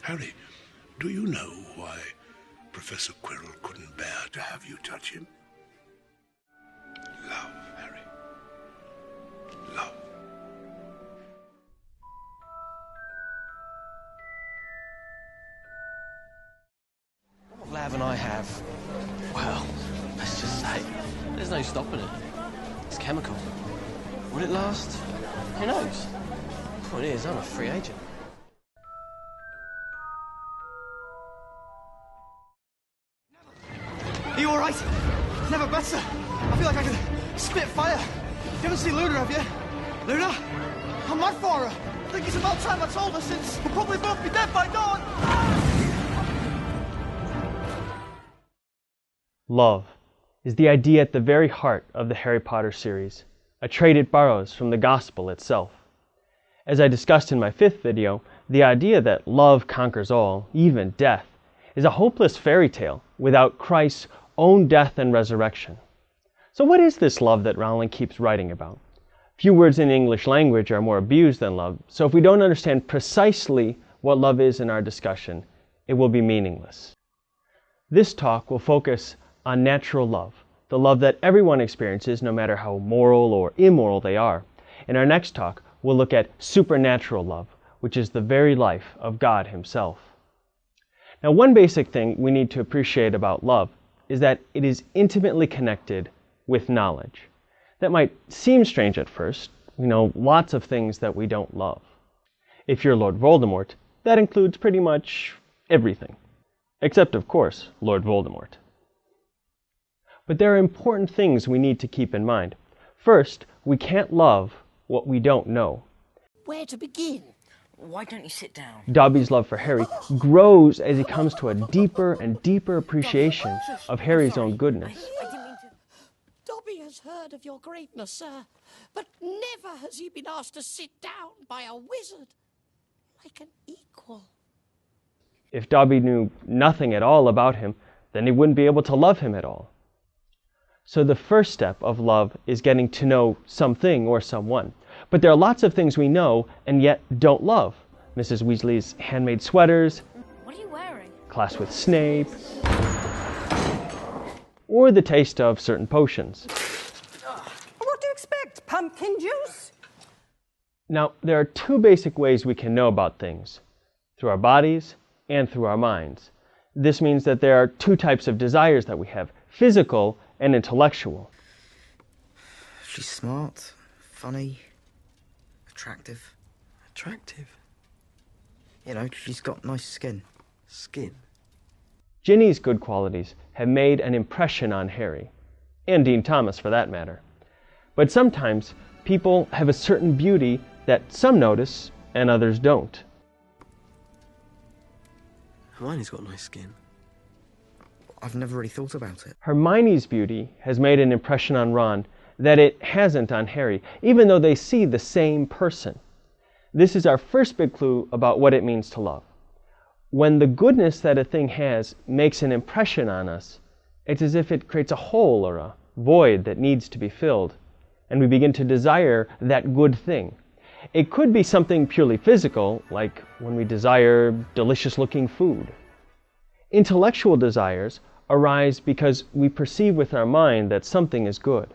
Harry, do you know why Professor Quirrell couldn't bear to have you touch him? Love, Harry. Love. What Lav and I have, well, let's just say, there's no stopping it. It's chemical. Will it last? Who knows? Point is, I'm a free agent. Are you alright? Never better. I feel like I can spit fire. You haven't seen Luna, have you? Luna? I'm mad for her. I think it's about time I told her, since we'll probably both be dead by dawn. Love is the idea at the very heart of the Harry Potter series, a trait it borrows from the Gospel itself. As I discussed in my 5th video, the idea that love conquers all, even death, is a hopeless fairy tale without Christ's own death and resurrection. So what is this love that Rowling keeps writing about? Few words in the English language are more abused than love, so if we don't understand precisely what love is in our discussion, it will be meaningless. This talk will focus on natural love, the love that everyone experiences no matter how moral or immoral they are. In our next talk, we'll look at supernatural love, which is the very life of God Himself. Now, one basic thing we need to appreciate about love is that it is intimately connected with knowledge. That might seem strange at first. We know lots of things that we don't love. If you're Lord Voldemort, that includes pretty much everything. Except, of course, Lord Voldemort. But there are important things we need to keep in mind. First, we can't love what we don't know. Where to begin? Why don't you sit down? Dobby's love for Harry grows as he comes to a deeper and deeper appreciation of Harry's own goodness. I didn't mean to... Dobby has heard of your greatness, sir, but never has he been asked to sit down by a wizard like an equal. If Dobby knew nothing at all about him, then he wouldn't be able to love him at all. So the first step of love is getting to know something or someone. But there are lots of things we know and yet don't love. Mrs. Weasley's handmade sweaters. What are you wearing? Class with Snape. Or the taste of certain potions. What do you expect? Pumpkin juice? Now, there are 2 basic ways we can know about things. Through our bodies and through our minds. This means that there are 2 types of desires that we have. Physical and intellectual. She's smart, funny, attractive. Attractive? You know, she's got nice skin. Skin? Ginny's good qualities have made an impression on Harry, and Dean Thomas for that matter. But sometimes people have a certain beauty that some notice and others don't. Hermione's got nice skin. I've never really thought about it. Hermione's beauty has made an impression on Ron that it hasn't on Harry, even though they see the same person. This is our first big clue about what it means to love. When the goodness that a thing has makes an impression on us, it's as if it creates a hole or a void that needs to be filled, and we begin to desire that good thing. It could be something purely physical, like when we desire delicious-looking food. Intellectual desires arise because we perceive with our mind that something is good.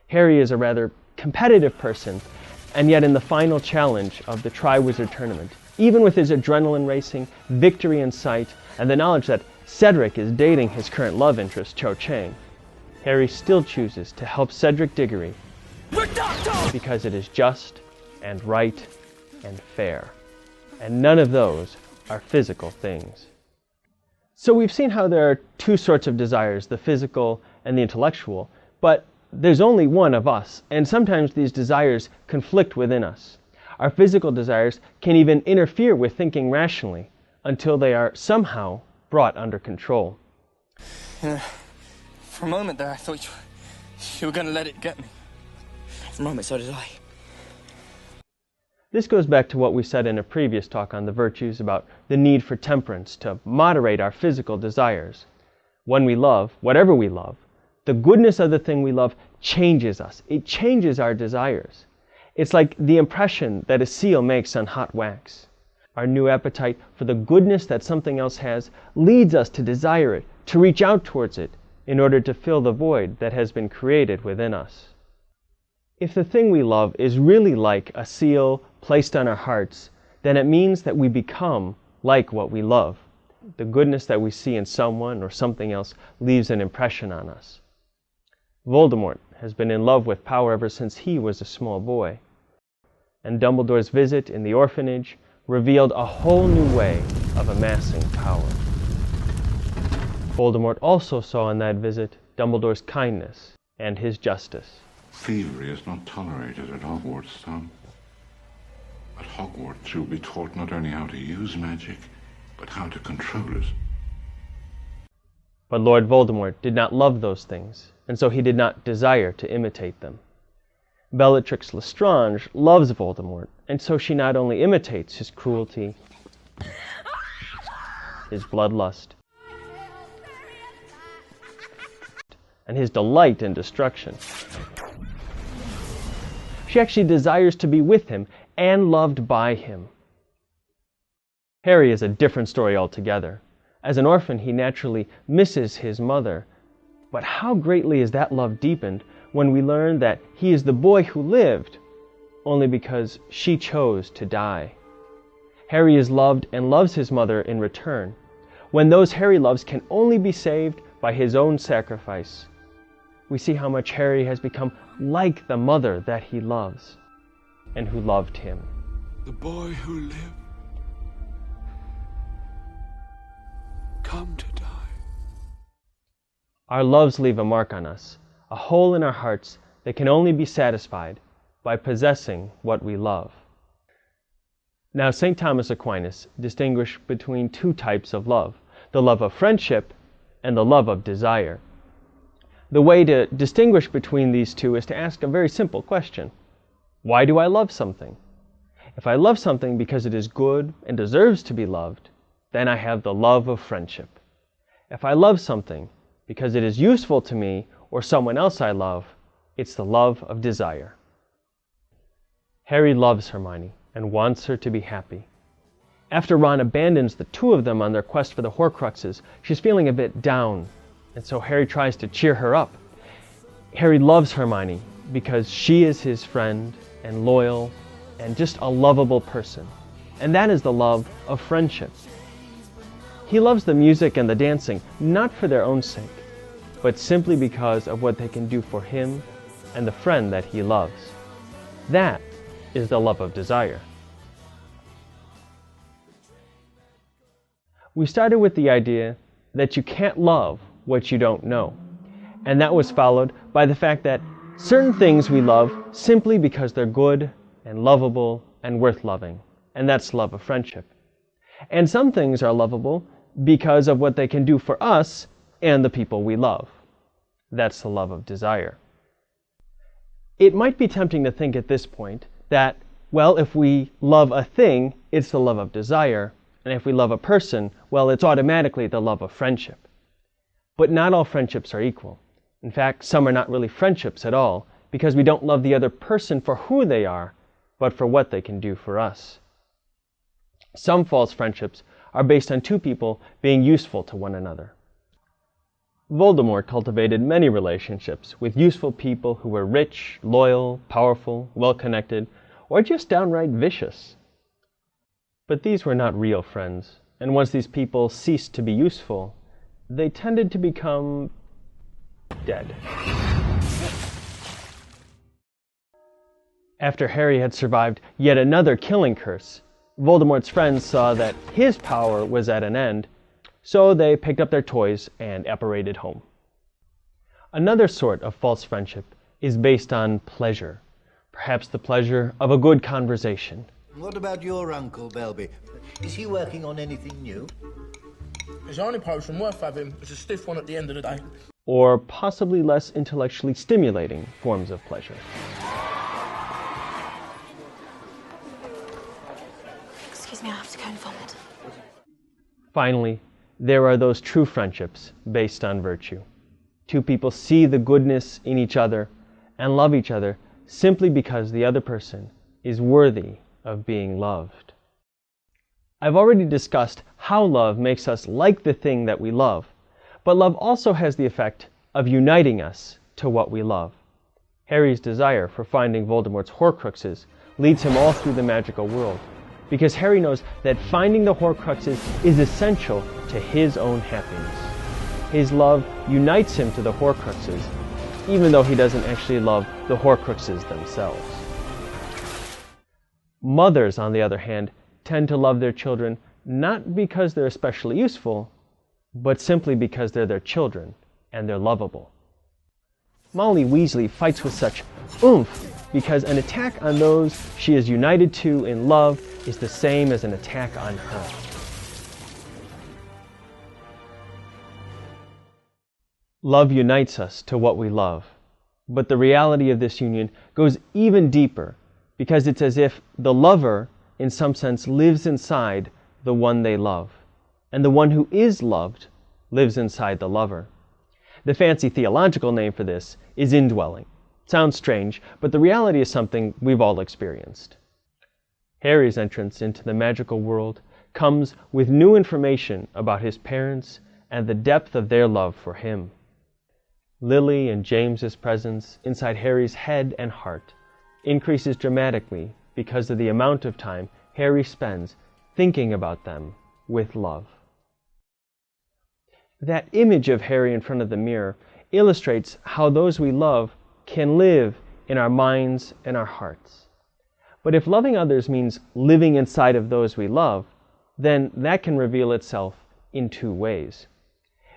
Harry is a rather competitive person, and yet in the final challenge of the Triwizard Tournament, even with his adrenaline racing, victory in sight, and the knowledge that Cedric is dating his current love interest, Cho Chang, Harry still chooses to help Cedric Diggory because it is just and right and fair. And none of those are physical things. So we've seen how there are 2 sorts of desires, the physical and the intellectual, but there's only one of us, and sometimes these desires conflict within us. Our physical desires can even interfere with thinking rationally until they are somehow brought under control. For a moment there, I thought you were going to let it get me. For a moment, so did I. This goes back to what we said in a previous talk on the virtues about the need for temperance to moderate our physical desires. When we love, whatever we love, the goodness of the thing we love changes us. It changes our desires. It's like the impression that a seal makes on hot wax. Our new appetite for the goodness that something else has leads us to desire it, to reach out towards it, in order to fill the void that has been created within us. If the thing we love is really like a seal placed on our hearts, then it means that we become like what we love. The goodness that we see in someone or something else leaves an impression on us. Voldemort has been in love with power ever since he was a small boy. And Dumbledore's visit in the orphanage revealed a whole new way of amassing power. Voldemort also saw in that visit Dumbledore's kindness and his justice. Thievery is not tolerated at Hogwarts, Tom. At Hogwarts, you'll be taught not only how to use magic, but how to control it. But Lord Voldemort did not love those things, and so he did not desire to imitate them. Bellatrix Lestrange loves Voldemort, and so she not only imitates his cruelty, his bloodlust, and his delight in destruction. She actually desires to be with him and loved by him. Harry is a different story altogether. As an orphan, he naturally misses his mother. But how greatly is that love deepened when we learn that he is the boy who lived only because she chose to die. Harry is loved and loves his mother in return, when those Harry loves can only be saved by his own sacrifice. We see how much Harry has become like the mother that he loves and who loved him. The boy who lived, come to die. Our loves leave a mark on us, a hole in our hearts that can only be satisfied by possessing what we love. Now, St. Thomas Aquinas distinguished between two types of love, the love of friendship and the love of desire. The way to distinguish between these two is to ask a very simple question. Why do I love something? If I love something because it is good and deserves to be loved, then I have the love of friendship. If I love something because it is useful to me or someone else I love, it's the love of desire. Harry loves Hermione and wants her to be happy. After Ron abandons the two of them on their quest for the Horcruxes, she's feeling a bit down, and so Harry tries to cheer her up. Harry loves Hermione because she is his friend and loyal and just a lovable person, and that is the love of friendship. He loves the music and the dancing not for their own sake, but simply because of what they can do for him and the friend that he loves. That is the love of desire. We started with the idea that you can't love what you don't know, and that was followed by the fact that certain things we love simply because they're good and lovable and worth loving, and that's love of friendship. And some things are lovable because of what they can do for us and the people we love. That's the love of desire. It might be tempting to think at this point that, well, if we love a thing, it's the love of desire, and if we love a person, well, it's automatically the love of friendship. But not all friendships are equal. In fact, some are not really friendships at all, because we don't love the other person for who they are, but for what they can do for us. Some false friendships are based on two people being useful to one another. Voldemort cultivated many relationships with useful people who were rich, loyal, powerful, well-connected, or just downright vicious. But these were not real friends, and once these people ceased to be useful, they tended to become dead. After Harry had survived yet another killing curse, Voldemort's friends saw that his power was at an end, so they picked up their toys and apparated home. Another sort of false friendship is based on pleasure, perhaps the pleasure of a good conversation. What about your Uncle Belby? Is he working on anything new? His only potion worth having is a stiff one at the end of the day. Or possibly less intellectually stimulating forms of pleasure. Excuse me, I have to go and vomit. Finally, there are those true friendships based on virtue. Two people see the goodness in each other and love each other simply because the other person is worthy of being loved. I've already discussed how love makes us like the thing that we love, but love also has the effect of uniting us to what we love. Harry's desire for finding Voldemort's Horcruxes leads him all through the magical world, because Harry knows that finding the Horcruxes is essential to his own happiness. His love unites him to the Horcruxes, even though he doesn't actually love the Horcruxes themselves. Mothers, on the other hand, tend to love their children not because they're especially useful, but simply because they're their children and they're lovable. Molly Weasley fights with such oomph because an attack on those she is united to in love is the same as an attack on her. Love unites us to what we love, but the reality of this union goes even deeper because it's as if the lover, in some sense, lives inside the one they love, and the one who is loved lives inside the lover. The fancy theological name for this is indwelling. Sounds strange, but the reality is something we've all experienced. Harry's entrance into the magical world comes with new information about his parents and the depth of their love for him. Lily and James's presence inside Harry's head and heart increases dramatically because of the amount of time Harry spends thinking about them with love. That image of Harry in front of the mirror illustrates how those we love can live in our minds and our hearts. But if loving others means living inside of those we love, then that can reveal itself in two ways.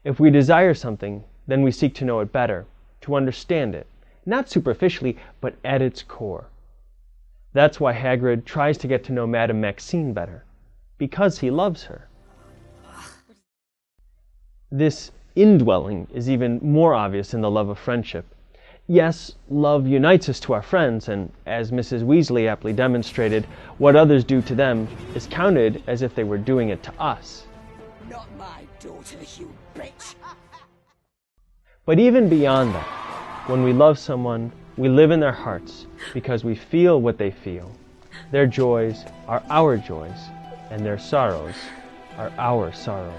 If we desire something, then we seek to know it better, to understand it, not superficially, but at its core. That's why Hagrid tries to get to know Madame Maxine better, because he loves her. This indwelling is even more obvious in the love of friendship. Yes, love unites us to our friends, and as Mrs. Weasley aptly demonstrated, what others do to them is counted as if they were doing it to us. Not my daughter, you bitch. But even beyond that, when we love someone, we live in their hearts because we feel what they feel. Their joys are our joys, and their sorrows are our sorrows.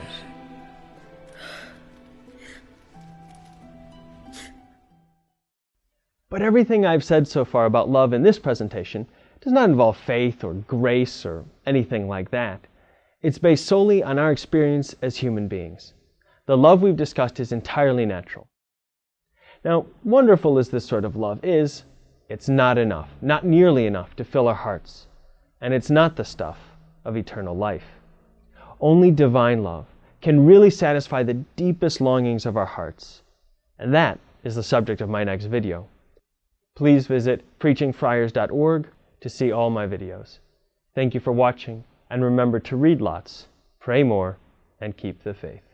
But everything I've said so far about love in this presentation does not involve faith or grace or anything like that. It's based solely on our experience as human beings. The love we've discussed is entirely natural. Now, wonderful as this sort of love is, it's not enough, not nearly enough to fill our hearts, and it's not the stuff of eternal life. Only divine love can really satisfy the deepest longings of our hearts, and that is the subject of my next video. Please visit preachingfriars.org to see all my videos. Thank you for watching, and remember to read lots, pray more, and keep the faith.